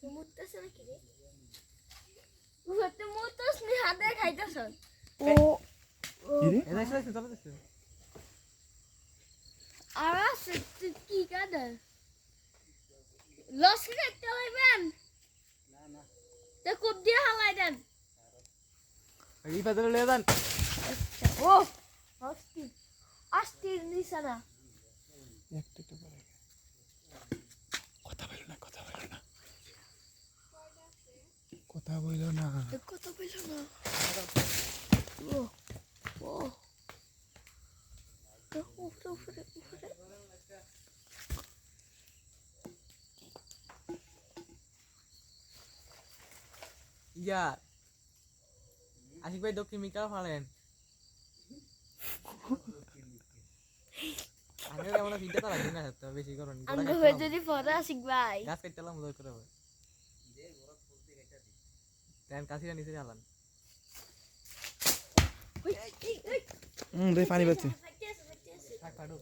মুততেছ নাকি রে উহতে মুতছ নি হাতে খাইতেছ ও কি রে এদাই চলে চলে আরাস কি কাদা লস রাখতে হইবেন না না তে কুপ দিয়ে হালাই দেন এই পাদরে লয়ে যান ও আস্তি আস্তির নিশানা একটু পরে কথা বলো না কথা বলো না কথা বলো না কত বইল না ও ও উপরে ইয়া আশিক ভাই দক্ষিণ মিকাল ফালেন আগে কেমন চিন্তা করা দিন না তো বেশি করুন আমরা হয়ে যদি পড়া শিখবাই গাছ কাটলাম মজা করে হবে টাইম কাছিরা নিচে আলান দেখ পানি পাচ্ছে থাক পাড়ো